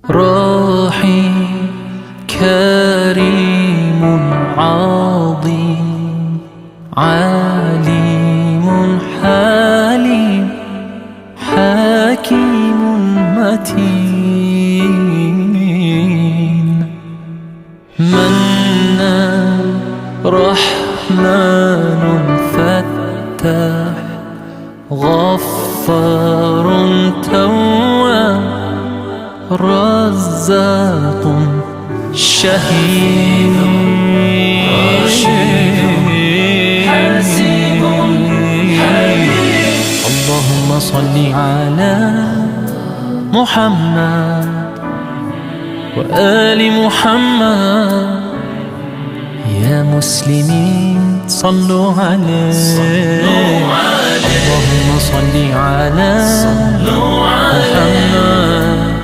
رحيم كريم عظيم عليم حليم حكيم متين منان رحمن فتاح غفار تواب رزاق شهيد حسيب حليم. اللهم صل على محمد وآل محمد. يا مسلمين صلوا عليه. اللهم صل على محمد